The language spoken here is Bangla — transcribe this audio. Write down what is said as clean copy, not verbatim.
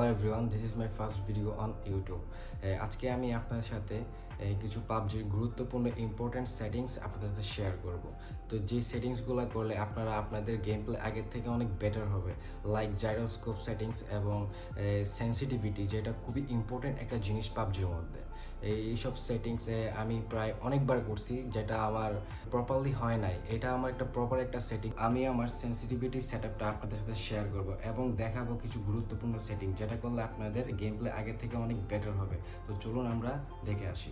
Hello everyone, this is my first video on YouTube. আজকে আমি আপনাদের সাথে কিছু পাবজির গুরুত্বপূর্ণ ইম্পর্ট্যান্ট সেটিংস আপনাদের সাথে শেয়ার করব। তো যে সেটিংসগুলো করলে আপনারা আপনাদের গেম প্লে আগের থেকে অনেক বেটার হবে, লাইক জাইরোস্কোপ সেটিংস এবং সেন্সিটিভিটি, যেটা খুবই ইম্পর্ট্যান্ট একটা জিনিস পাবজির মধ্যে। এইসব সেটিংসে আমি প্রায় অনেকবার করছি, যেটা আমার প্রপারলি হয় নাই। এটা আমার একটা প্রপার একটা সেটিং। আমি আমার সেন্সিটিভিটি সেট আপটা আপনাদের সাথে শেয়ার করব এবং দেখাবো কিছু গুরুত্বপূর্ণ সেটিং, যেটা করলে আপনাদের গেম প্লে আগে থেকে অনেক বেটার হবে। তো চলুন আমরা দেখে আসি।